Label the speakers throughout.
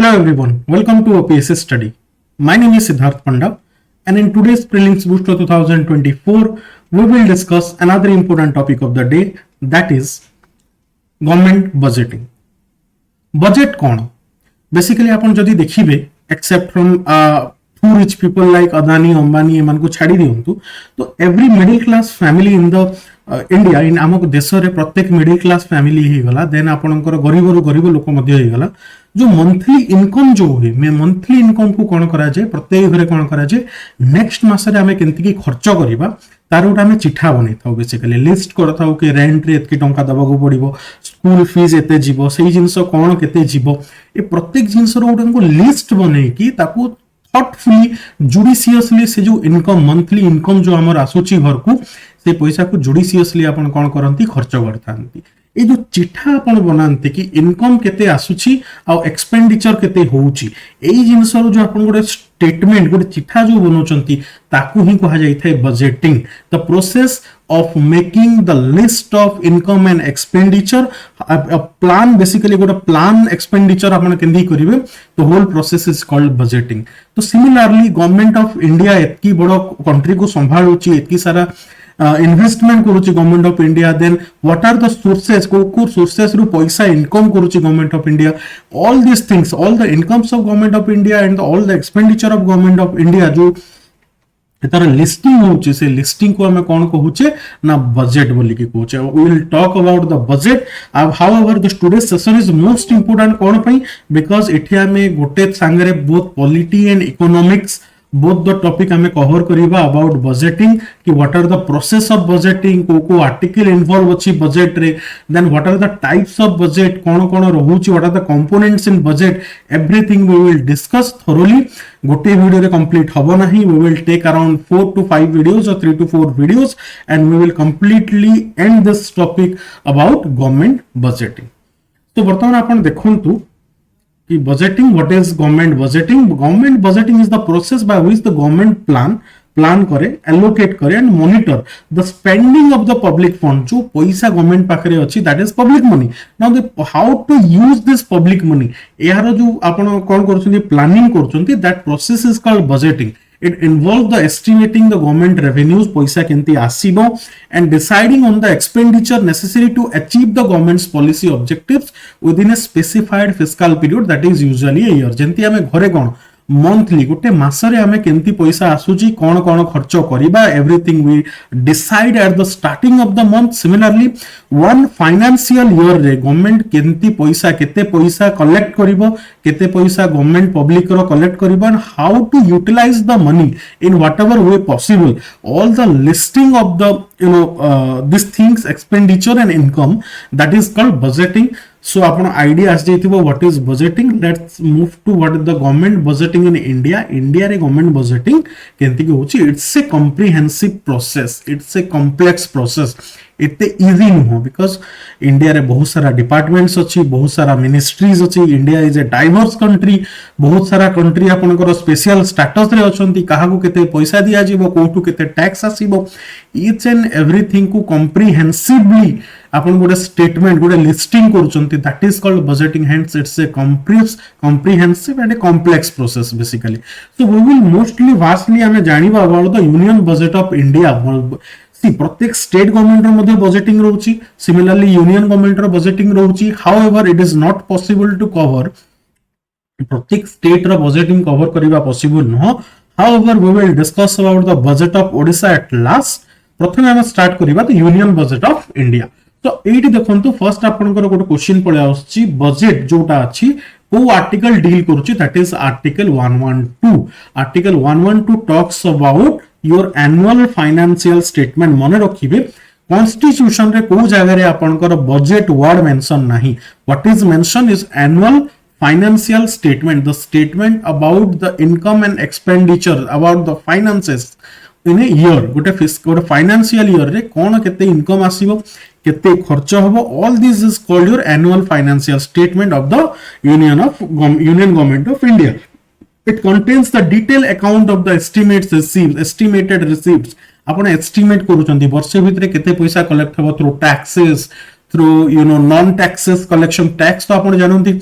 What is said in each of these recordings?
Speaker 1: Hello everyone, welcome to OPSC STUDY. My name is Siddharth Panda, and in today's Prelims Booster 2024, we will discuss another important topic of the day, that is government budgeting. Budget कौन? Basically आपण जदि देखिबे, except from few rich people like Adani, Ambani एमान को छाड़ी दियंतु, तो every middle class family in the India in आम देश में प्रत्येक मिडिल क्लास फैमिली ही गला देन आपनकर गरीब रु गरीब लोक मध्य ही गला जो मंथली इनकम जो हुए मैं मंथली इनकम को कोन करा जाय प्रत्येक घरे कोन करा जाय नेक्स्ट मास रे हमें केंति की खर्च करबा तार उटा हमें चिठा बनै थाउ बेसिकली लिस्ट करथाउ कि रेंट रे एतकी टंका दबा को पड़िबो स्कूल फीस एते जीवो सेही जिंस कोन केते जीवो ए प्रत्येक जिंस रो उटा को लिस्ट बनै की ताकू थॉटफुली जुडिशियसली से जो इनकम मंथली इनकम जो हमर आसुची घर को से पैसा को जुडिशियसली आपण कोन करंती खर्च करथांती ए जो चिठा आपण बनांते कि इनकम केते आसुची आ एक्सपेंडिचर केते होउची एई जिंस रो जो आपण गोटे स्टेटमेंट गोटे चिठा जो बनोचंती ताकू ही कहा जाय थाए budgeting the process of making the list of income and expenditure a plan basically got a plan expenditure आपण केंदी करिवे the whole process is called budgeting तो similarly government of India एतकी बड़ो कंट्री को संभाळुची एतकी सारा इन्वेस्टमेंट करूची government of India then what are the sources को sources रु पैसा इनकम करूची government of India all this things all the incomes of government of India and all the expenditure of government of India जो तार listing होची से listing को हमें कौन कहूचे ना बजेट बोली की कहूचे we will talk about the budget however the today's session is most important कौन पई बिकॉज़ एठी हमें गोटे सांगरे both polity and economics both the topic हमें कवर करिबा अबाउट बजेटिंग कि what are the process of budgeting को आर्टिकल इन्वॉल्व अछि बजेट रे then what are the types of budget कोन कोन रहउछि what are the components in budget everything we will discuss thoroughly गोटे वीडियो रे कंप्लीट हबो नाही we will take around 4 to 5 videos और 3 to 4 videos and we will completely end this topic about government budgeting तो वर्तमान आपण देखंतु कि budgeting what is government budgeting is the process by which the government plan करे allocate करे and monitor the spending of the public fund जो पैसा government पाखरे अछि that is public money now the how to use this public money यार जो आपण कोन करछथि planning करछथि that process is called budgeting it involves the estimating the government revenues paisa kenti asibo and deciding on the expenditure necessary to achieve the government's policy objectives within a specified fiscal period that is usually a year jenti ame घरे कोन monthly गोटे मासरे हमें केंती पैसा आसुची कोन कोन खर्च करिबा everything we decide at the starting of the month similarly one financial year रे government केंती पैसा केते पैसा कलेक्ट करिवो केते पैसा गवर्नमेंट पब्लिक रो कलेक्ट करिवो and how to utilise the money in whatever way possible all the listing of the these things expenditure and income that is called budgeting so upon idea as jaithibo what is budgeting let's move to what is the government budgeting in India re government budgeting kenti ki hochi it's a comprehensive process it's a complex process इतने easy नुह because India रे बहुत सारा departments अच्छी बहुत सारा ministries अच्छी India is a diverse country बहुत सारा कंट्री आपनकर स्पेशल स्टेटस रे अछंती काहा को केते पैसा दिया जीवो कोठु केते टैक्स आसीबो ईच एंड एवरीथिंग को कॉम्प्रिहेंसिवली आपन गोटे स्टेटमेंट गोटे लिस्टिंग करूचंती that is called budgeting hence it's a comprehensive and a complex process basically so we will mostly vastly हमें जानिबा about the union budget of India प्रत्येक state government रो मध्ये बजेटिंग रहउची सिमिलरली यूनियन गवर्नमेंट रो budgeting रहउची however it is not possible to cover प्रत्येक state रो बजेटिंग कवर करिबा पॉसिबल न however we will discuss about the budget of Odisha at last प्रथमे हम स्टार्ट करिबा the union budget of India तो एठी देखंतु फर्स्ट आपनकर गोटे क्वेश्चन पळे आउची बजेट जोटा अछि को आर्टिकल डील करूची that is article 112 talks about your annual financial statement मन रखिबे कॉन्स्टिट्यूशन रे को जगह रे आपनकर बजेट वर्ड मेंशन नाही what is mention is annual financial statement the statement about the income and expenditure about the finances in a year गोटे financial year रे कोन केते इनकम आसीबो केते खर्च होबो all this is called your annual financial statement of the union government of India it contains the detailed account of the estimated receipts आपण estimate करूचंती वर्ष भितरे केते पैसा कलेक्ट हबो through taxes through non taxes collection tax तो आपण जानंती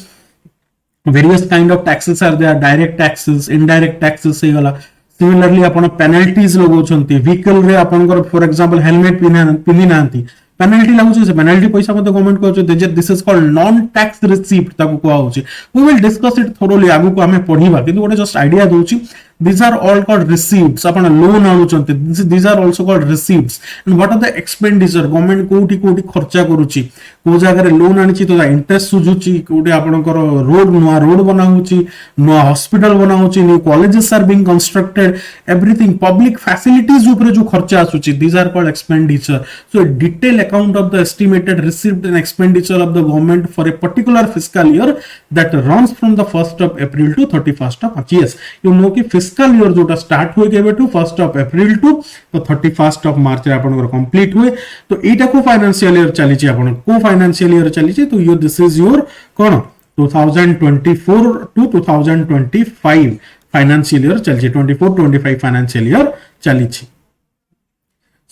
Speaker 1: various kind of taxes are there, direct taxes, indirect taxes हे गला. Similarly आपण penalties लगाउछंती vehicle रे आपनकर for example helmet पिनी नांती पेनल्टी लागुଛି से पेनल्टी पैसा मते गवर्नमेंट कहउछ this is called non tax receipt ताको को आउछि. We will discuss it thoroughly आगु को हमें पढिबा किंतु गोटे जस्ट आइडिया दोछि. These are all called receipts. आपण लोन आनुचंती these are also called receipts. And what are the expenditure government कोठी कोठी खर्चा करूची को जगह रे लोन आनिची तो इंटरेस्ट सुजुची कोठी आपनकर रोड नुआ रोड बनाउची नुआ हॉस्पिटल बनाउची new colleges are being constructed everything public facilities ऊपर जो खर्चा आसुची these are called expenditure. So a detailed account of the estimated receipt and expenditure of the government for a particular fiscal year that runs from the 1st of April to 31st of March. Yes, you know कि fiscal year जोटा start हुए केबे to 1st of April to तो 31st of March रे आपन complete हुए. तो एटा को फाइनेंशियल ईयर चली छी आपन को फाइनेंशियल ईयर चली छी. तो यो दिस इज योर कोन 2024 टू 2025 फाइनेंशियल ईयर चली छी 24-25 फाइनेंशियल ईयर चली छी.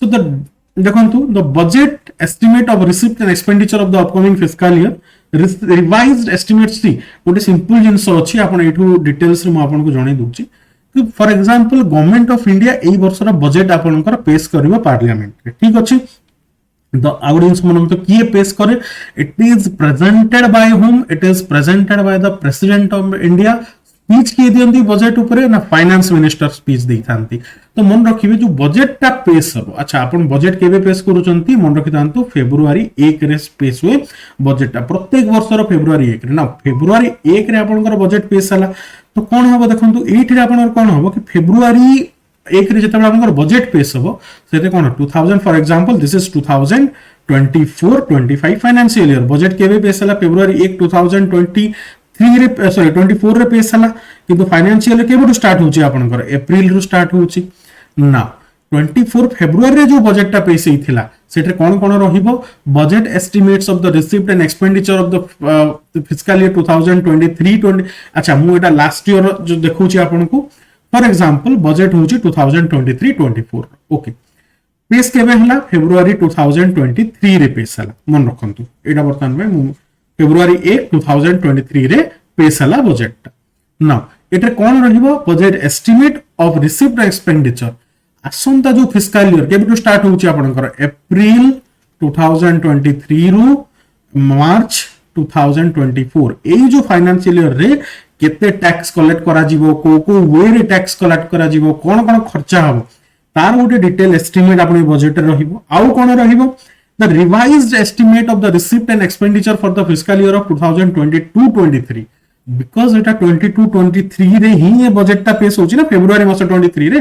Speaker 1: So the देखंतु the budget estimate of receipt and expenditure of the upcoming fiscal year revised estimate सी गोटे सिंपल जिंस अछि आपण एठू डिटेल्स रे म आपण को जणै दोछि कि for example government of India एई वर्षर बजेट आपनकर पेश करबो पार्लियामेंट रे. ठीक अछि. द ऑडियंस मन तो किए पेश करे it is presented by whom it is presented by the president of India. Speech किए दियंती बजेट ऊपर ना फाइनेंस मिनिस्टर स्पीच देई थांती. तो मन रखिबे जो बजेट टा पेश हो. अच्छा आपण बजेट केबे पेश करूचंती मन रखि थांतु फेब्रुआरी 1 रे पेश हुए बजेट टा प्रत्येक वर्षर फेब्रुआरी 1 रे ना फेब्रुआरी 1 रे आपनकर बजेट पेश हला. तो कोन हबो देखंतु एठी रे आपनकर कोन हबो कि फेब्रुआरी 1 रे जतबे आपनकर बजेट पेश हबो सेते कोन 2000 for example this is 2024-25 financial year budget केबे पेश हला फेब्रुआरी 1 2023 रे सॉरी 24 रे पेश हला किंतु फाइनेंशियल केबे स्टार्ट होची आपनकर अप्रैल रू स्टार्ट होची ना 24 फेब्रुआरी रे जो बजेट टा पेश हेथिला सेटे कोन कोन रहिबो budget estimates of the receipt and expenditure of the fiscal year 2023-20. अच्छा मु एटा लास्ट ईयर जो देखौची आपनको फॉर एग्जांपल बजेट होची 2023-24. ओके पेश केबे हला फेब्रुआरी 2023 रे पेश हला मन रखंतु एटा बर्तमान में मु फेब्रुआरी 1 2023 रे पेश हला बजेट टा. नाउ एटा कोन रहिबो budget estimate of receipt and expenditure आसंता जो फिस्कल ईयर केबे स्टार्ट होची आपनकर अप्रैल 2023 रु मार्च 2024 एई जो फाइनेंशियल ईयर रे केते टैक्स कलेक्ट करा जिवो को वे रे टैक्स कलेक्ट करा जिवो कोन कोन खर्चा हबो तार गोटे डिटेल एस्टिमेट आपन बजेट रे रहिबो. आउ कोन रहिबो the revised estimate of the receipt and expenditure for the fiscal year of 2022-23 because एटा 22-23 रे ही ये बजेट टा पेश होची ना फेब्रुआरी मास 23 रे.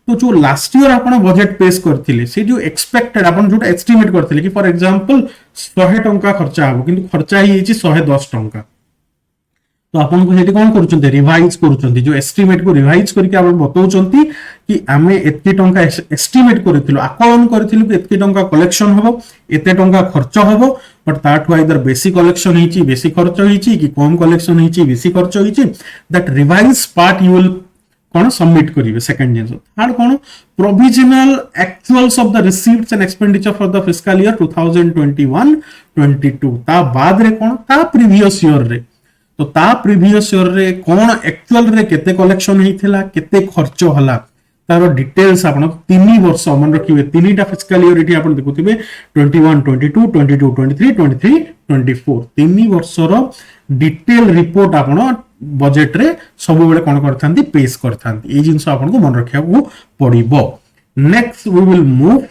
Speaker 1: तो जो लास्ट ईयर आपण बजेट पेश करथिले से जो एक्सपेक्टेड आपण जोटा एस्टिमेट करथिले कि फॉर एग्जांपल 100 टंका खर्चा हबो किंतु खर्चा ही हेची 110 टंका. तो आपण को हेटी कोन करूचंती रिवाइज करूचंती जो एस्टिमेट को रिवाइज करके आपण बताउचंती कि आमे एत्ते टंका एस्टिमेट करथिलो आकलन करथिलो कि एत्ते टंका कलेक्शन हबो एत्ते टंका खर्च हबो बट ताठु आइदर बेसी कलेक्शन हिची बेसी खर्च हिची कि कम कलेक्शन हिची बेसी खर्च हिची that revise part you will कोन सबमिट करिवे. सेकंड जिंस थर्ड कोन provisional actuals of the receipts and expenditure for the fiscal year 2021-22 ता बाद रे कोन ता प्रीवियस ईयर रे तो ता प्रीवियस ईयर रे कोन एक्चुअल रे केते कलेक्शन हेथिला केते खर्च हला तारो डिटेल्स आपण 3 वर्ष मन रखिबे. तीनटा फिस्कल ईयर इठी आपण देखुथिबे 21-22 22-23 23-24 3 वर्षर डिटेल रिपोर्ट आपण बजेट रे सब बेले कोन करथांती पेश करथांती. ए जिंस आपण को मन रखिया को पड़िबो. Next we will move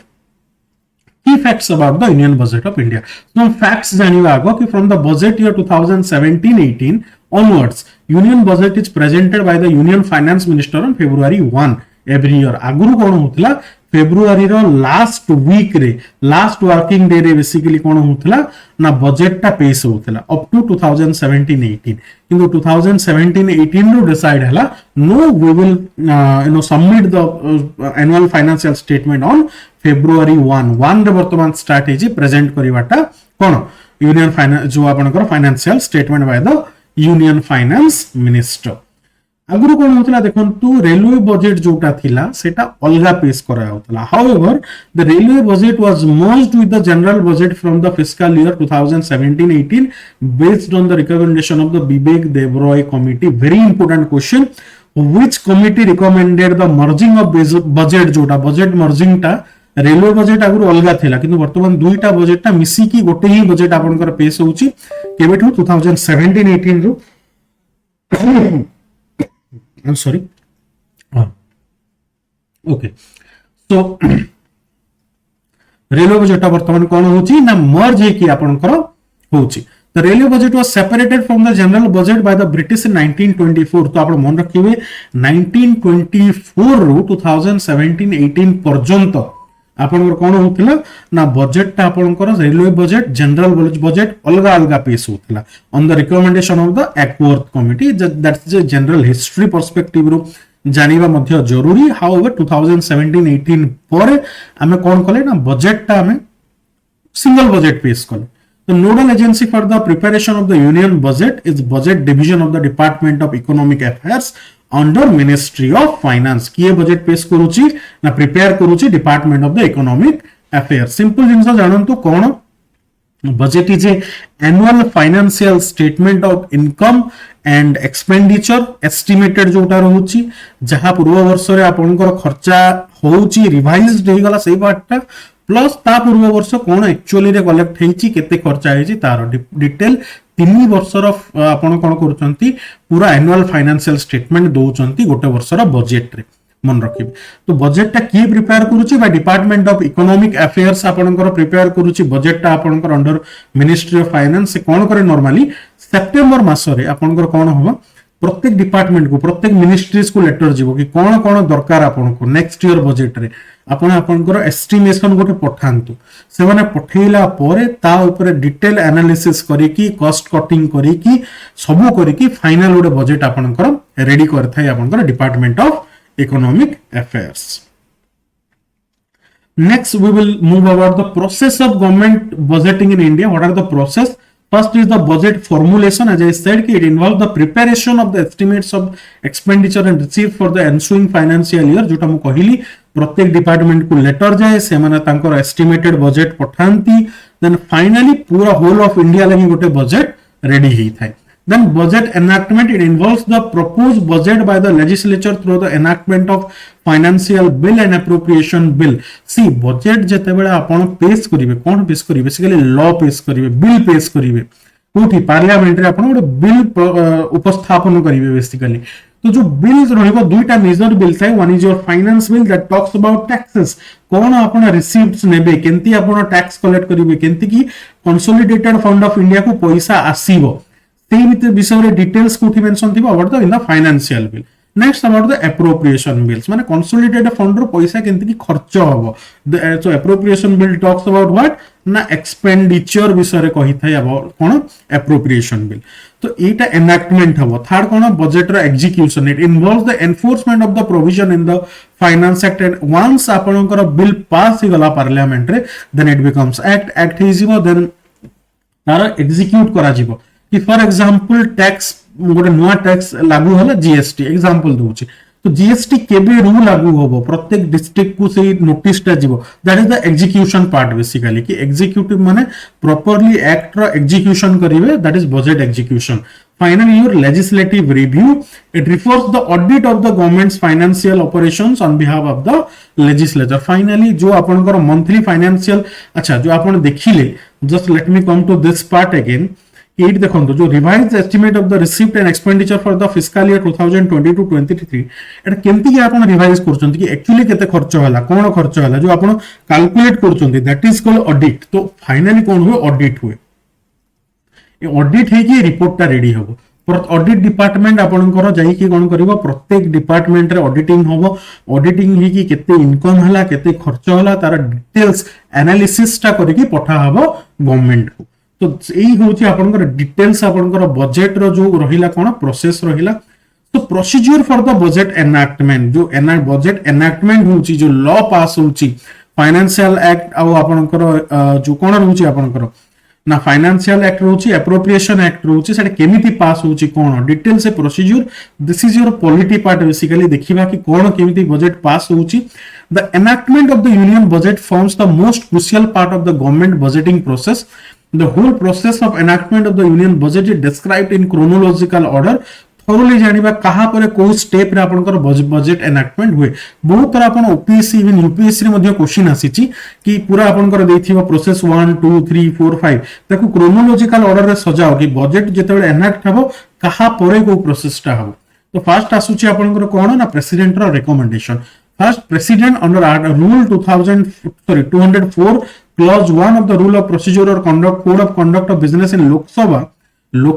Speaker 1: key facts about the Union Budget of India. So facts जानिबा आगो कि from the budget year 2017-18 onwards Union Budget is presented by the Union Finance Minister on February 1 every year. आगुरु कोन होतला February रो last week रे last working day रे basically कोन होतला ना budget टा पेश होतला अप टू 2017-18 किंतु 2017-18 रो डिसाइड हला no we will submit the annual financial statement on February 1 रे वर्तमान स्टार्ट हेजी प्रेजेंट करिवाटा कोन यूनियन फाइनेंस जो आपनकर financial statement by the union finance minister. आगुरु कोन होतला देखंतु रेलवे बजेट जोटा थिला सेटा अलगा पेश करा होतला however the railway budget was merged with the general budget from the fiscal year 2017-18 based on the recommendation of the Vivek Debroy committee very important question which committee recommended the merging of budget जोटा budget merging टा railway budget आगुरु अलगा थिला किंतु वर्तमान दुईटा budget टा मिसी की गोटे ही बजेट आपनकर पेश होउची केबेठु 2017-18 रु I'm sorry. Okay. So railway budget वर्तमान कौन होची ना मर्ज है कि आपनकर होची The railway budget was separated from the general budget by the British in 1924. तो आप मन रखिए 1924 रु 2017-18 पर्यंत आपनकर कौन होतिला ना बजेट ता आपनकर रेलवे बजेट जनरल बजेट अलगा अलगा पेश होतिला on the recommendation of the Acworth committee that's the general history perspective रु जानिबा मध्य जरूरी हाउएवर 2017-18 पर हमें कौन कले ना बजेट ता हमें सिंगल बजेट पेश कले The nodal agency for the preparation of the union budget is budget division of the Department of Economic Affairs under Ministry of Finance. किए budget पेश करूची ना prepare करूची Department of the Economic Affairs. Simple जिनस जानन्तु कौन budget is a annual financial statement of income and expenditure estimated जोटा रहूची जहाँ पूर्व वर्ष रे आपनकर खर्चा होउची रिवाइज्ड हे गला सेही बातटा प्लस ता पूर्व वर्ष कोन एक्चुअली रे कलेक्ट हेची केते खर्चा हेची तार डिटेल 3 वर्षर आपण कोन करूचंती पूरा एनुअल फाइनेंशियल स्टेटमेंट दोचंती गोटे वर्षर बजेट रे मन रखिबे तो बजेट ता की प्रिपेयर करूची by department of economic affairs आपनकर प्रिपेयर करूची बजेट ता आपनकर अंडर मिनिस्ट्री ऑफ फाइनेंस से कोन करे नॉर्मली सेप्टेम्बर मास रे आपनकर कोन होबा प्रत्येक डिपार्टमेंट को प्रत्येक मिनिस्ट्रीज को लेटर जीवो कि कोन कोन दरकार आपनको नेक्स्ट ईयर बजेट रे आपण आपनकर एस्टिमेशन गोटे पठांतु से माने पठेला परे ता ऊपर डिटेल एनालिसिस करी की कॉस्ट कटिंग करी की सब करी की फाइनल गोटे बजेट आपनकर रेडी करथाय आपनकर department of economic affairs next we will move about the process of government budgeting in India what are the process First is the budget formulation. As I said, it involves the preparation of the estimates of expenditure and receipts for the ensuing financial year. जोटा मु कहिली प्रत्येक department को letter जाए से माने तांकर estimated budget पठांती then finally पूरा whole of India लागि गोटे बजेट रेडी हेई थाय then budget enactment it involves the proposed budget by the legislature through the enactment of financial bill and appropriation bill see budget जते बेला आपण पेश करिवे कोन पेश करिवे बेसिकली लॉ पेश करिवे बिल पेश करिवे कोठी पार्लियामेंट रे आपण गोटे बिल उपस्थापन करिवे बेसिकली तो जो बिल्स रहइबो दुईटा मेजर बिल थाय one is your finance bill that talks about taxes कोन आपण रिसीव्ड्स नेबे केंती आपण टैक्स कलेक्ट करिवे केंती की कंसोलिडेटेड फंड ऑफ इंडिया को पैसा आसीबो विषय डिटेल्स कोठी मेंशन थिबो about the in the financial bill next about the appropriation bills माने कंसोलिडेटेड फंड रो पैसा केंति की खर्च होबो so appropriation bill talks about what ना एक्सपेंडिचर विषय रे कहि थाय अबाउट कोन एप्रोप्रिएशन बिल तो एटा एनैक्टमेंट हबो थर्ड कोन बजेट रो execution it involves the enforcement of the provision in the finance act and once आपनकर बिल पास हिगला पार्लियामेंट रे देन इट बिकम्स एक्ट हिजिबो देन तार एग्जीक्यूट करा जिवो कि फॉर एग्जांपल टैक्स गोटे नुआ टैक्स लागू होला जीएसटी एग्जांपल दूची तो जीएसटी केबे रू लागू होबो प्रत्येक डिस्ट्रिक्ट को से नोटिस टा जीवो that is the execution part basically कि एग्जीक्यूटिव माने प्रॉपर्ली एक्ट रो एग्जीक्यूशन करिवे that is budget execution finally your legislative review it refers the audit of the government's financial operations on behalf of the legislature finally जो आपनकर monthly financial अच्छा जो आपण देखिले just let me come to this part again at देखंतो जो revised estimate of the receipt and expenditure for the fiscal year 2022-23 एटा केमती कि आपण रिवाइज करछंती कि एक्चुअली केते खर्च होला कोन खर्च होला जो आपण कैलकुलेट करछंती दैट इज कॉल्ड ऑडिट तो फाइनली कोन हुए ऑडिट हुए ए ऑडिट हे कि रिपोर्ट ता रेडी होबो पर ऑडिट डिपार्टमेंट आपनकर जाई कि कोन करबो प्रत्येक डिपार्टमेंट रे ऑडिटिंग होबो ऑडिटिंग हे कि केते इनकम हला केते खर्च होला तार डिटेल्स एनालिसिस ता करी कि पठा हबो गवर्नमेंट को तो यही होची आपनकर डिटेल्स आपनकर बजेट रो जो रहिला कोन प्रोसेस रहिला तो procedure for the budget enactment जो बजेट एनैक्टमेंट होची जो लॉ पास होची फाइनेंशियल एक्ट आ आपनकर जो कोन होची आपनकर ना फाइनेंशियल एक्ट रोची एप्रोप्रिएशन एक्ट रोची सेटा केमिति पास होची कोन डिटेल से procedure this is your polity part basically देखिबा कि कोन केमिति बजेट पास होची the enactment of the union budget forms the most crucial part of the government budgeting process the whole process of enactment of the union budget is described in chronological order thoroughly जानिबा कहा पर को step रे आपनकर budget enactment हुए बहुत तरह अपन OPSC even UPSC रे मध्ये क्वेश्चन आसीची कि पूरा आपनकर देथिबा प्रोसेस 1 2 3 4 5 ताकू क्रोनोलॉजिकल ऑर्डर रे सजाओ कि बजेट जेतेबेले एनैक्ट हबो कहा परे को प्रोसेस टा हबो तो फर्स्ट आसुची आपनकर कोन ना प्रेसिडेंट रो recommendation first president under rule 204 clause 1 of the rule of procedure और conduct code of conduct of business in Lok Sabha रो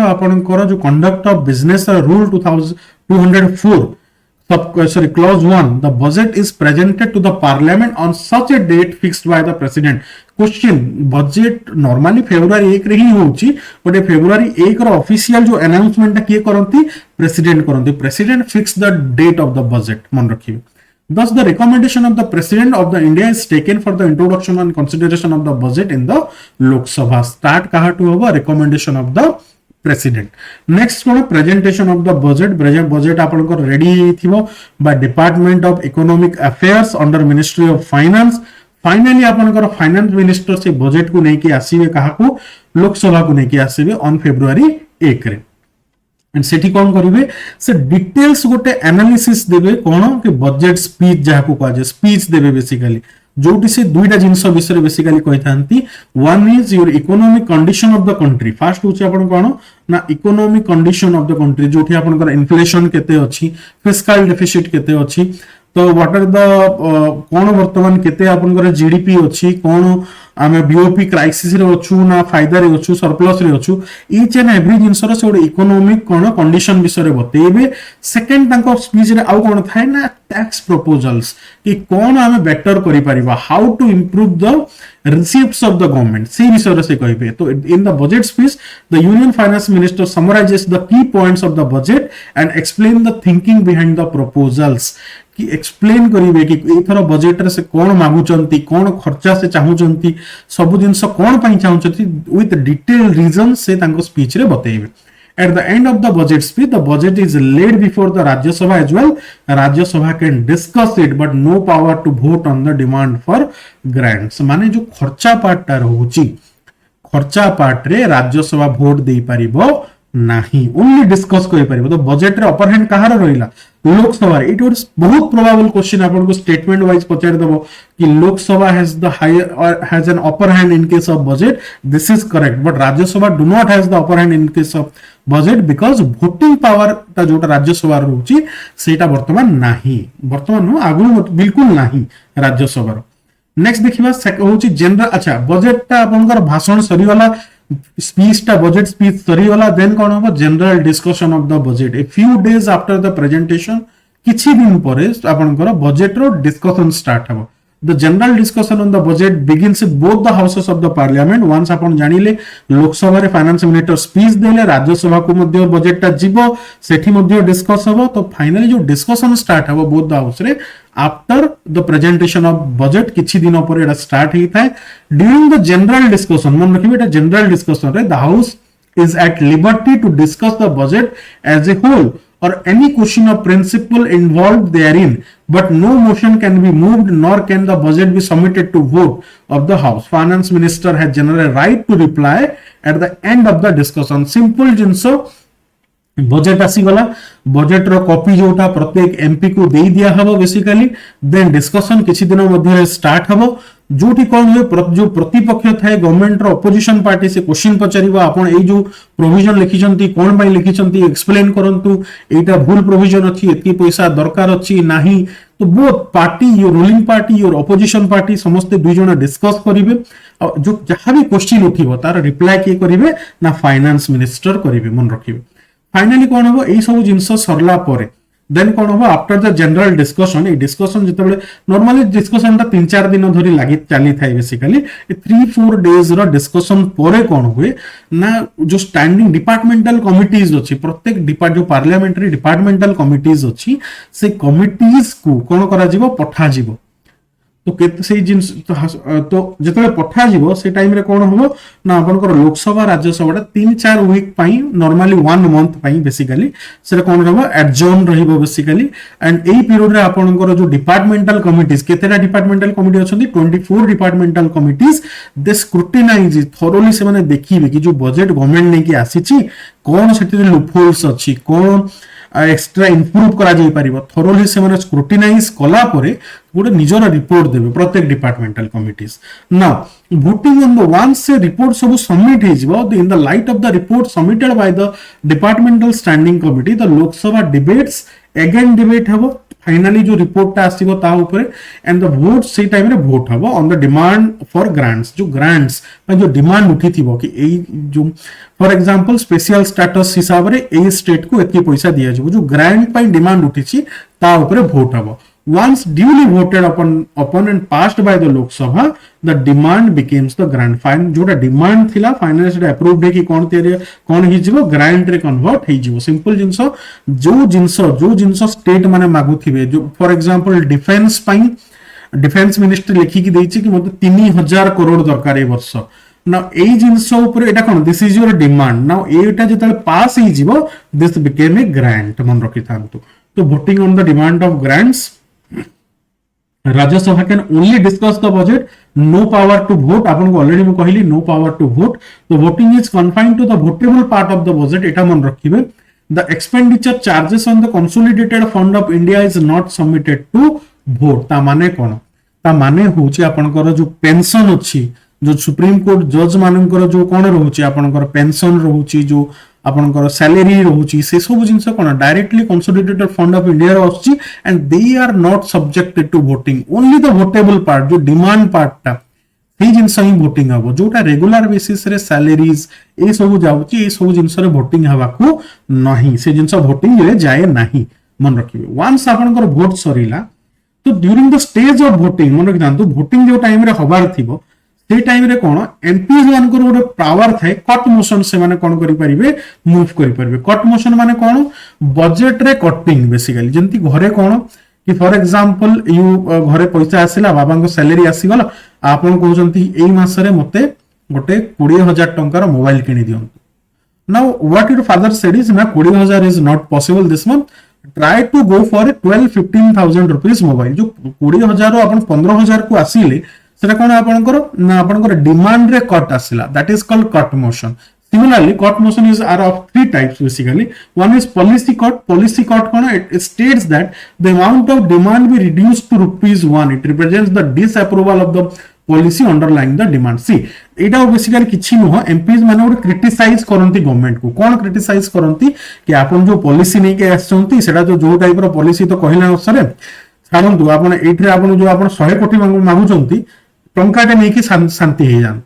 Speaker 1: आपनकर जो conduct of business rule 204 clause 1 the budget is presented to the parliament on such a date fixed by the president question budget normally February 1 रे ही होची but February 1 रो official जो announcement किए करंती president fix the date of the budget मन रखिबे thus the recommendation of the president of the India is taken for the introduction and consideration of the budget in the Lok Sabha start kaha to hoba recommendation of the president next cone presentation of the budget आपनकर ready थिबो by department of economic affairs under ministry of finance finally आपनकर finance minister से budget को नै कि आसीबे काहा को लोकसभा को नै कि आसीबे ऑन February 1 रे एंड सेठी कोन करिवे से डिटेल्स गोटे एनालिसिस देबे कोन कि बजेट स्पीच जहा को कहा जे स्पीच देबे बेसिकली जोटी से दुईटा जिंस विषय बेसिकली कहि थांती one is your economic condition of the country first होची आपण कोन ना economic condition of the country जोठी आपनकर इन्फ्लेशन केते अछि फिस्कल डेफिसिट केते अछि तो व्हाट आर द कोन वर्तमान केते आपनकर जीडीपी अछि कोन आमे बीओपी क्राइसिस रे अछु ना फायदा रे अछु सरप्लस रे अछु ईच एंड एवरी जिंस रो से इकोनॉमिक कोन कंडीशन विषय रे बतेबे सेकंड तांको स्पीच रे आउ कोन थाय ना टैक्स प्रपोजल्स कि कोन आमे बेटर करि परिबा how to improve the receipts of the government से विषय रे से कहिबे तो in the budget speech the union finance minister summarises the key points of the budget and explain the thinking behind the proposals कि explain करिवे कि एथरो budget रे से कोन मागुचंती कोन खर्चा से चाहुचंती सब जिंस कोन पई चाहुचंती विथ डिटेल रीजन से तांको स्पीच रे बतेइबे at the end of the budget speech the budget is laid before the Rajya Sabha as well Rajya Sabha can discuss it but no power to vote on the demand for grants माने जो खर्चा part ता रहउची खर्चा part रे राज्य सभा vote दे परिबो नाही only discuss करि परिबो तो बजेट रे अपर हैंड कहार रहिला लोकसभा इट वाज बहुत प्रोबेबल क्वेश्चन आपन को स्टेटमेंट वाइज पचार देबो कि लोकसभा हैज द हायर और has an upper hand in case of budget this is correct but Rajya Sabha do not has the upper hand in case of budget because voting power ता जोटा राज्यसभा रहउची सेटा वर्तमान नाही वर्तमान नो आगु बिल्कुल नाही राज्यसभा नेक्स्ट देखिबा होची जनरल अच्छा बजेट ता आपनकर भाषण सरी वाला स्पीच टा बजेट स्पीच सरी वाला देन कोन हो general discussion of the budget a few days after the presentation किछि दिन परे आपनकर बजेट रो डिस्कशन स्टार्ट हबो The general discussion on the budget begins with both the houses of the parliament. Once अपन जानिले लोकसभा रे finance minister speech देले राज्यसभा को मध्ये budget टा जिवो सेठी मध्ये डिस्कस हबो तो फाइनली जो डिस्कशन स्टार्ट हबो बोथ द हाउस रे after the presentation of budget किछि दिन पर एटा स्टार्ट ही थाए ड्यूरिंग द जनरल डिस्कशन मन रखिबे एटा जनरल डिस्कशन रे the house is at liberty to discuss the budget as a whole or any question of principle involved therein, but no motion can be moved nor can the budget be submitted to vote of the house. Finance minister has general right to reply at the end of the discussion. Simple jinso budget आसी गला budget रो copy जोटा प्रत्येक MP को दे दिया हबो basically then discussion किछि दिन मध्ये स्टार्ट हबो जोटी कोन हो जो प्रतिपक्ष थाए गवर्नमेंट रो अपोजिशन पार्टी से क्वेश्चन पचारिबा आपण ए जो प्रोविजन लिखिचंती कोन पई लिखिचंती एक्सप्लेन करंतु एटा भूल प्रोविजन अछि एतकी पैसा दरकार अछि नाही तो both party your ruling party your opposition party समस्त दुई जण डिस्कस करिवे जो जहां भी क्वेश्चन उठिबो तार रिप्लाई के करिवे ना फाइनेंस मिनिस्टर करिवे मन रखिबे फाइनली कोन हो एई सब जिंस सरला परे देन कोन हो after the general discussion A discussion जतबे नॉर्मली डिस्कशन ता 3-4 दिन धरि लागि चली थाई बेसिकली 3-4 डेज रो डिस्कशन परे कोन हुए ना जो स्टैंडिंग डिपार्टमेंटल कमिटीज अछि प्रत्येक जो पार्लियामेंटरी डिपार्टमेंटल कमिटीज अछि से कमिटीज को कोन करा जिवो पठा जिवो तो केते से जिंस तो जेतले पठा जीवो से टाइम रे कोन होबो ना आपनकर लोकसभा राज्यसभा 3-4 वीक पई नॉर्मली 1 मंथ पई बेसिकली से कोन रहबो एडजॉर्न रहबो बेसिकली एंड एई पीरियड रे आपनकर जो डिपार्टमेंटल कमिटीज केतेटा डिपार्टमेंटल कमिटी अछंती 24 departmental committees they scrutinise thoroughly से माने देखिबे कि जो बजेट गवर्नमेंट ने की आसीची कोन सेति लूपहोल्स अछि कोन एक्स्ट्रा इम्प्रूव करा जाई परिबो थोरोली से माने स्क्रूटिनाइज कला परे गोटे निजर रिपोर्ट देबे प्रत्येक departmental committees now voting on the ones से रिपोर्ट सब सबमिट हे जिवो in the light of the report submitted by the departmental standing committee the Lok Sabha debates again debate हबो फाइनली जो रिपोर्ट टा आसीबो ता ऊपर एंड द वोट से टाइम रे वोट हबो on the demand for grants जो ग्रांट्स जो डिमांड उठी थिबो कि एई जो फॉर एग्जांपल स्पेशल स्टेटस हिसाब रे एई स्टेट को एतकी पैसा दिया जबो जो ग्रांट पई डिमांड उठिछि ता ऊपर वोट हबो once duly voted upon and passed by the Lok Sabha the demand becomes the grant fine जोटा डिमांड थिला फाइनली से अप्रूव्ड है कि कोन हि जिवो ग्रांट रे कन्वर्ट हे जिवो सिंपल जो जिंस स्टेट माने मागु थिबे जो फॉर एग्जांपल डिफेंस पई डिफेंस मिनिस्ट्री लिखि कि दैछि कि मते 3000 करोड़ दरकार ए वर्ष ना ए जिंस ऊपर एटा कोन this is your demand now एटा जेतले पास हे जिवो दिस बिकेम ए ग्रांट मन रखि थांतु तो voting on the demand of grants Rajya Sabha can only discuss the budget, no power to vote. आपन को already मैं कहली no power to vote. The voting is confined to the votable part of the budget. एटा मन रखिबे. The expenditure charges on the consolidated fund of India is not submitted to vote. ता माने कोन? ता माने होची आपनकर जो पेंशन अछि जो सुप्रीम कोर्ट जज मानकर जो कोन रहउची आपनकर पेंशन रहउची जो आपनकर सैलरी रहउची से सब जिंस कोन directly consolidated fund of India रहउची and they are not subjected to voting only the votable part जो डिमांड पार्ट ता से जिंस ही वोटिंग हबो जोटा रेगुलर बेसिस रे सैलरीज ए सब जाउची ए सब जिंस रे वोटिंग हबाकू नाही से जिंस वोटिंग रे जाए नाही मन रखिबे वंस आपनकर वोट सरीला तो during the stage of voting मन रखि जानतु वोटिंग जो टाइम रे हबार थिबो से टाइम रे कोन एमपीज मान को गोटे पावर थाए कट मोशन से माने कोन करि परिबे मूव करि परिबे कट मोशन माने कोन बजेट रे कटिंग बेसिकली जंती घरे कोन कि फॉर एग्जांपल यू घरे पैसा आसिला बाबा को सैलरी आसी गला आपन कहउचंती एई मास रे मते गोटे 20000 टंकार मोबाइल किनि दियंतु now what your father said is ना 20000 is not possible this month try to go for 12-15,000 rupees mobile जो 20000 रो आपन 15000 को आसीले सेटा कोन आपनकर डिमांड रे कट आसिला that is called cut motion similarly cut motion is are of three types basically one is policy cut कोन it states that the amount of demand be reduced to ₹1 it represents the disapproval of the policy underlying the demand सी एटा basically किछि नुह MPs माने ओर criticise करंती government को कोन criticise करंती कि आपन जो पॉलिसी नै के आछंती सेटा जो टाइप रो पॉलिसी तो कहला अनुसार छाड़ंतु आपन एठरे आपन जो आपन 100 कोटी मागुचंती टंकाटे नहीं कि शांति हे जान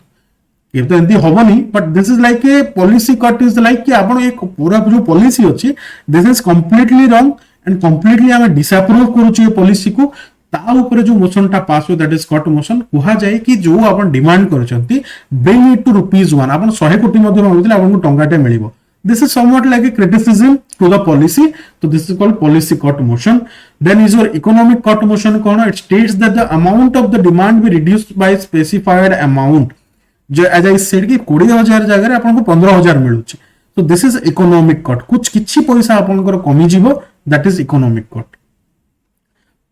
Speaker 1: ये तो एंती होबनी but this is like a policy cut is like कि आपण एक पूरा जो पॉलिसी अछि this is completely wrong and completely हम डिसअप्रूव करू छी पॉलिसी को ता ऊपर जो मोशन टा पास हो दैट इज कट मोशन कुहा जाय कि जो आपण डिमांड करचंती ब्रिंग इट टू ₹1 आपण 100 कोटी मध्ये मागुतले आपण को टंकाटे मिलिबो this is somewhat like a criticism to the policy so this is called policy cut motion then is your economic cut motion kono it states that the amount of the demand be reduced by specified amount जो as I said कि 20000 जगह रे आपन को 15000 मिलुची so this is economic cut कुछ किछि पैसा आपन को कमी जिवो that is economic cut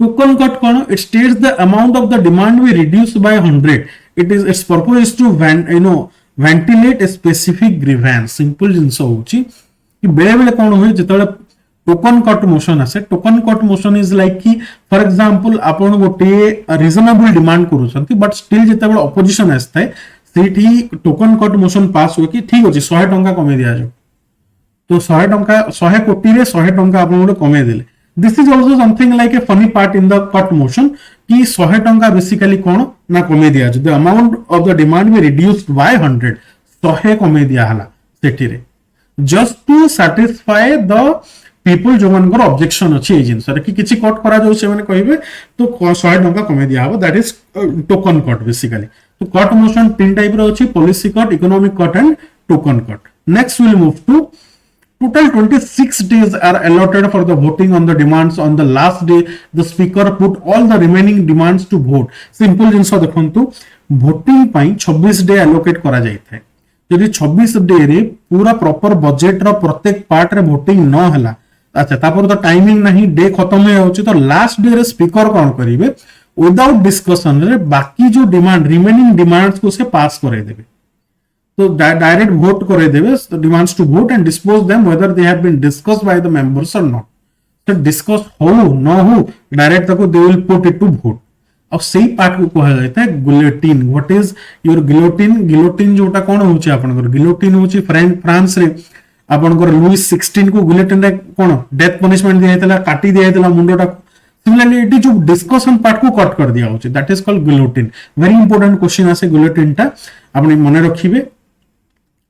Speaker 1: token cut kono it states the amount of the demand be reduced by 100 its purpose is to ventilate a specific grievance simple जिंस होची कि बेले बेले कोन होय जेतले टोकन कट मोशन आसे token cut motion is like कि for example आपण गोटे रीजनेबल डिमांड करूछंती बट स्टिल जेतबे ऑपोजिशन आस्ताय सेठी टोकन कट मोशन पास हो कि ठीक अछि 100 टंका कमे दिया जो तो 100 कोटी रे 100 टंका आपण गोटे कमे देले this is also something like a funny part in the cut motion कि 100 टंका बेसिकली कोन ना कमे दिया जो the amount of the demand be reduced by 100 100 कमे दिया हला सेठी रे just to satisfy the people जो मनकर ऑब्जेक्शन अछि ए जिंस रे कि किछि कट करा जो से माने कहबे तो 100 टंका कमे दिया हबो that is token cut basically तो कट मोशन तीन टाइप रो अछि policy cut economic cut and token cut next will move to Total 26 days are allotted for the voting on the demands. On the last day, the speaker put all the remaining demands to vote. Simple जिनस देखंतु voting ପାଇଁ 26 day allocate करा जाइଥାଏ. यदि 26 day रे पूरा proper budget रो प्रत्येक part रे voting न हला, अच्छा तापर तो टाइमिंग नहीं, डे खत्म हो जाउची, तो लास्ट डे रे स्पीकर कोन करिवे विदाउट डिस्कशन रे बाकी जो डिमांड रिमेनिंग डिमांड्स को से पास करे देबे. तो डायरेक्ट वोट करे देबे demands to vote and dispose them whether they have been discussed by the members और नॉट. तो डिस्कस हो न हो डायरेक्ट ताको they will put it to vote. अब सेही पार्ट को कहा जाता है guillotine. What is your guillotine? Guillotine जोटा कोन होची आपनकर गिलोटिन होची फ्रांस रे आपनकर लुइस 16 को गिलोटिन रे कोन डेथ पनिशमेंट दिया हेतला, काटी दिया हेतला मुंडोटा. सिमिलरली इट जो डिस्कशन पार्ट को कट कर दिया होची, that is called guillotine. Very important question आसे गिलोटिन टा आपने मने रखिबे.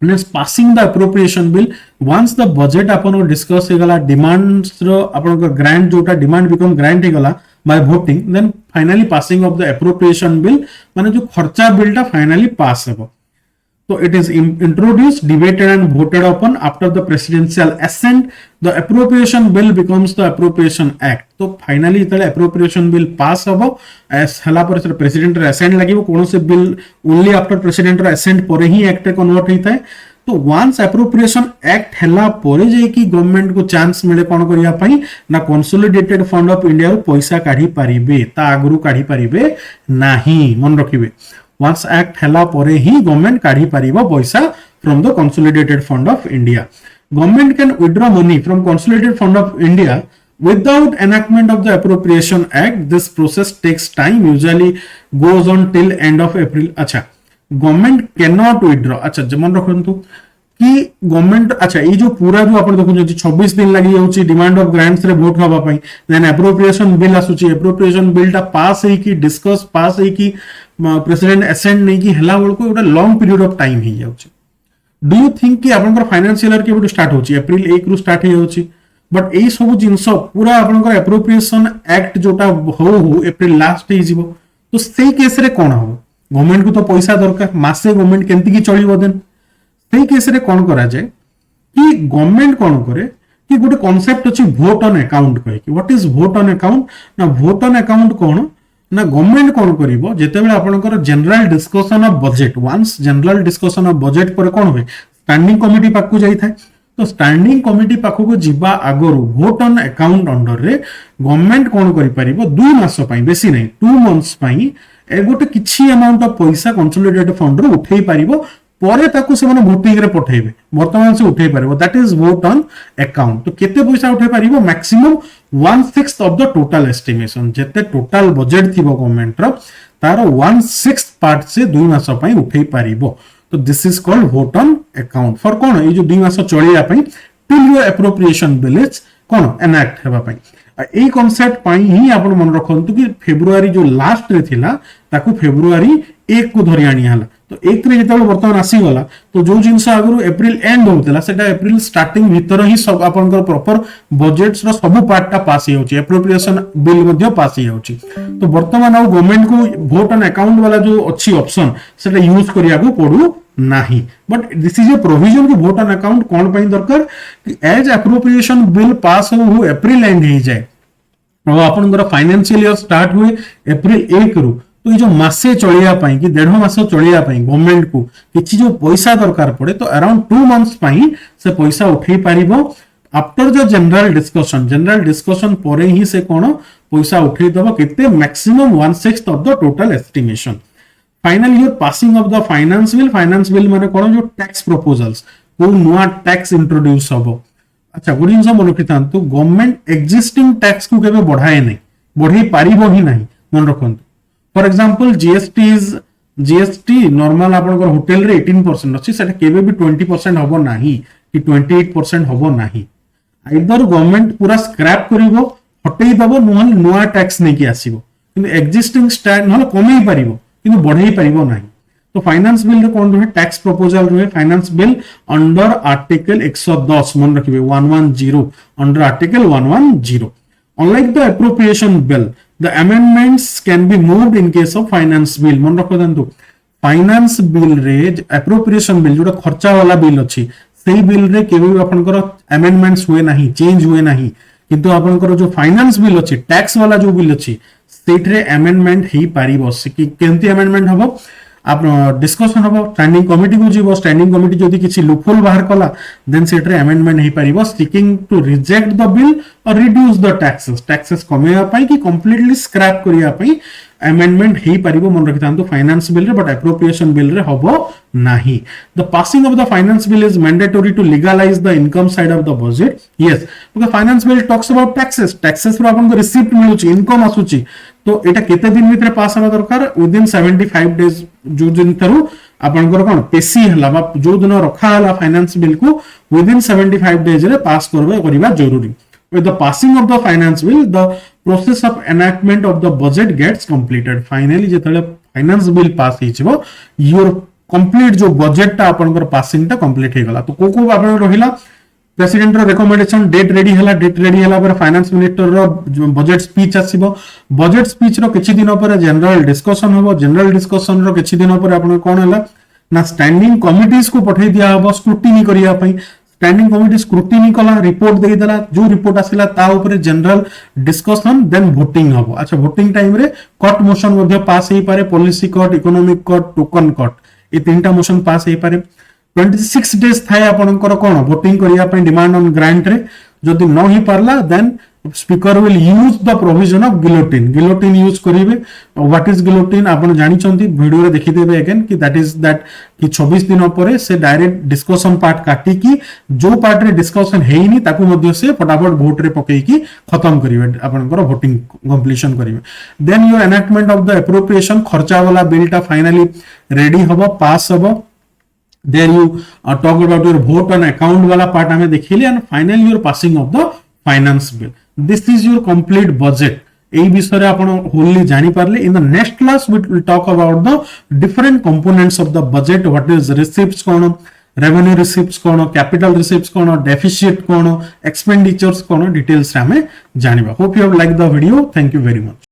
Speaker 1: Passing the appropriation bill, once the budget आपन डिस्कस हे गला, डिमांड्स रो आपन ग्रांट जोटा डिमांड बिकम ग्रांट हे गला by voting, then finally passing of the appropriation bill माने जो खर्चा बिल टा फाइनली पास हेबो. So it is introduced, debated and voted upon. After the presidential assent, the appropriation bill becomes the appropriation act. तो finally इतने appropriation bill pass होगा, as हला पर इसे president रे assent लगी वो कौन से bill only after president रे assent पर ही act convert होता है. तो once appropriation act हला पर जे कि government को chance मिले कौन करिया पाई ना consolidated fund of India रो पैसा काढ़ी पारिबे, ता आगुरु काढ़ी पारिबे नहीं, मन रखिबे. Once act हला परे ही गवर्नमेंट काढ़ी पारिबो पैसा from the consolidated fund of India. Government can withdraw money from consolidated fund of India without enactment of the appropriation act. This process takes time, usually goes on till end of April. अच्छा, government cannot withdraw. अच्छा जमन रखंतु कि government, अच्छा ये जो पूरा जो आपण देखु 26 दिन लागि जाउची डिमांड ऑफ ग्रांट्स रे वोट हवा पई, देन एप्रोप्रिएशन बिल आसुची, एप्रोप्रिएशन बिल टा पास है कि डिस्कस पास है कि प्रेसिडेंट असेंट नहीं कि हला बेल को एटा लॉन्ग पीरियड ऑफ टाइम ही जाउची. डू यू थिंक कि आपनकर फाइनेंशियल ईयर केबो स्टार्ट होची? अप्रैल 1 रु स्टार्ट हो जाउची. बट एई सब जिंस पूरा आपनकर एप्रोप्रिएशन एक्ट जोटा हो अप्रैल लास्ट ही जीवो, तो सेही केस रे कोन हो? गवर्नमेंट को तो पैसा दरकार, मासे गवर्नमेंट केंति की चलिबो. देन सेही केस रे कोन करा जाय कि गवर्नमेंट कोन करे कि गोटे कांसेप्ट अछि वोट ऑन अकाउंट कहे कि what is vote on account ना. वोट ऑन अकाउंट कोन ना गवर्नमेंट कोन करिवो जेते बेले आपनकर general discussion of budget, once general discussion of budget पर कोन होय स्टैंडिंग कमिटी पाकु जाई थाए. तो स्टैंडिंग कमिटी पाखु को जिबा आगरु वोट ऑन अकाउंट अंडर रे गवर्नमेंट कोन करि परिबो 2 मास पई, बेसी नहीं 2 मंथ्स पई ए गोटे किछि अमाउंट ऑफ पैसा कंसोलिडेटेड फंड रो उठेई परिबो, परे ताकू से माने वोटिंग रे पठेबे, वर्तमान से उठेई परिबो. That is vote on account. तो केते पैसा उठेई परिबो? Maximum 1/6 of the total estimation. जेते टोटल बजेट थिबो गवर्नमेंट रो तारो 1/6 पार्ट से 2 मास पई उठेई परिबो. तो this is called vote on account. For कोन ये जो 2 मास चलिया पई till your appropriation bill is कोन एनएक्ट हेबा पई. ए कॉन्सेप्ट पाई ही आपण मन रखंतु कि फेब्रुआरी जो लास्ट रे थिला ताकू फेब्रुआरी 1 को धरि आनी हला. तो 1 रे जेतबे वर्तमान आसी गला, तो जो जिंस आगु अप्रैल एंड होतला सेटा अप्रैल स्टार्टिंग भीतर ही सब आपनकर प्रॉपर बजेट्स रो सब पार्ट टा पास होउची, एप्रोप्रिएशन बिल मध्ये पास होउची. तो वर्तमान आ गवर्नमेंट को वोट ऑन अकाउंट वाला जो अच्छी ऑप्शन सेटा यूज करिया को पड़ू नहीं. But this is a provision कि वोट ऑन अकाउंट कोन पई दरकार कि एज एप्रोप्रिएशन बिल पास हो अप्रैल एंड ही जाए और आपनकर फाइनेंशियल ईयर स्टार्ट हुए अप्रैल 1 रु. तो ये जो मासे चलिया पाई कि 1.5 मास चलिया पाई गवर्नमेंट को किछि जो पैसा दरकार पड़े, तो अराउंड 2 मंथ्स पाई से पैसा उठेई पारिबो. आफ्टर जो जनरल डिस्कशन परे ही से कोन पैसा उठेई दबो केते maximum 1/6 of the total estimation. Finally your passing of the finance bill माने कोन जो टैक्स प्रपोजल्स को नुआ टैक्स इंट्रोड्यूस हबो. अच्छा गुड जिंस मन रखिथांतु गवर्नमेंट एक्जिस्टिंग टैक्स को केबे बढ़ाए नहीं, बढ़ाई पारिबो ही नहीं, मन रखंतु. फॉर एग्जांपल जीएसटी नॉर्मल आपनकर होटल रे 18% अछि, सेटा केबे भी 20% हबो नाही कि 28% हबो नाही. आइदर गवर्नमेंट पूरा स्क्रैप करिवो, हटेई दबो, नहल नुआ टैक्स नै कि आसीबो. किंतु एक्जिस्टिंग स्टैंड नहल कमेई पारिबो किंतु बढ़ाई पारिबो नाही. तो फाइनेंस बिल रे कोन रहे टैक्स प्रपोजल रहे फाइनेंस बिल अंडर आर्टिकल 110 मन रखिबे 110 under article 110. Unlike the appropriation bill, the amendments can be moved in case of finance bill. मन रखो दंतु फाइनेंस बिल रे appropriation bill जोटा खर्चा वाला बिल अछि सेही बिल रे केबे भी आपनकर अमेंडमेंट्स हुए नाही, चेंज हुए नाही, किंतु आपनकर जो फाइनेंस बिल अछि, टैक्स वाला जो बिल अछि सेठरे अमेंडमेंट ही पारिबो। कि केमती अमेंडमेंट हबो, आप डिस्कशन हम स्टैंडिंग कमिटी को जीव, स्टैंडिंग कमिटी जदि किसी लूपहोल बाहर कला देन सेठरे अमेंडमेंट ही पारिबो, seeking to reject the bill और रिड्यूस द टैक्सेस, टैक्सेस कमेया पई कि कंप्लीटली स्क्रैप करिया पई अमेंडमेंट ही पारिबो। मन रखि थांतु फाइनेंस बिल रे, बट एप्रोप्रिएशन बिल रे हबो नाही। The passing of the finance bill is mandatory to legalise the income side of the budget. Yes, because finance bill talks about taxes, taxes रो आपन को रिसीप्ट मिलुची, इनकम आसुची, तो एटा केते दिन भितर पास हवा दरकार, विदिन 75 डेज, जो दिन थरु आपनकर कोन पेसी हला बा जो दिन रखा हला फाइनेंस बिल को विदिन 75 डेज रे पास करबा जरूरी। With the passing of the finance bill, the process of enactment of the budget gets completed. Finally, जेतले finance bill pass हिचबो, your complete जो budget ता आपनकर passing ता complete हे गला। तो को आपन रहिला प्रेसिडेंट रो रिकमेंडेशन, डेट रेडी हला पर फाइनेंस मिनिस्टर रो बजेट स्पीच आसीबो, बजेट स्पीच रो किछि दिन पर जनरल डिस्कशन होबो, जनरल डिस्कशन रो किछि दिन पर आपन कोन हला ना स्टैंडिंग कमिटीज को पठै दिया हबो स्क्रूटिनी करिया पई। स्टैंडिंग कमिटी स्क्रूटिनी कला, रिपोर्ट देई देला, जो रिपोर्ट आसिला ता ऊपर जनरल डिस्कशन देन वोटिंग हबो। अच्छा, वोटिंग टाइम रे कट मोशन मध्ये पास हेई पारे, policy cut, economic cut, token cut, ए तीनटा मोशन पास हेई पारे। 26 डेज थाए आपनकर कोन वोटिंग करिया पई डिमांड ऑन ग्रांट रे, जदि न ही पारला then speaker will use the provision of guillotine, guillotine use करिवे। व्हाट इज गिलोटिन आपन जानि चंती, वीडियो रे देखि देबे अगेन कि दैट इज दैट कि 26 दिन परे से डायरेक्ट डिस्कशन पार्ट काटी कि जो पार्ट रे डिस्कशन हेइनी ताकू मध्ये से फटाफट वोट रे पकई कि खत्म करिवे, आपनकर वोटिंग कंप्लीशन करिवे। Then your enactment of the appropriation, खर्चा वाला बिल टा फाइनली रेडी हबो, पास हबो। There you talk about your vote on account wala part hame dekhili, and finally your passing of the finance bill. This is your complete budget. ei bisare apan wholly jani parle. In the next class we will talk about the different components of the budget. What is receipts kono, revenue receipts kono, capital receipts kono, deficit kono, expenditures kono, details hame janiba. Hope you have liked the video. Thank you very much.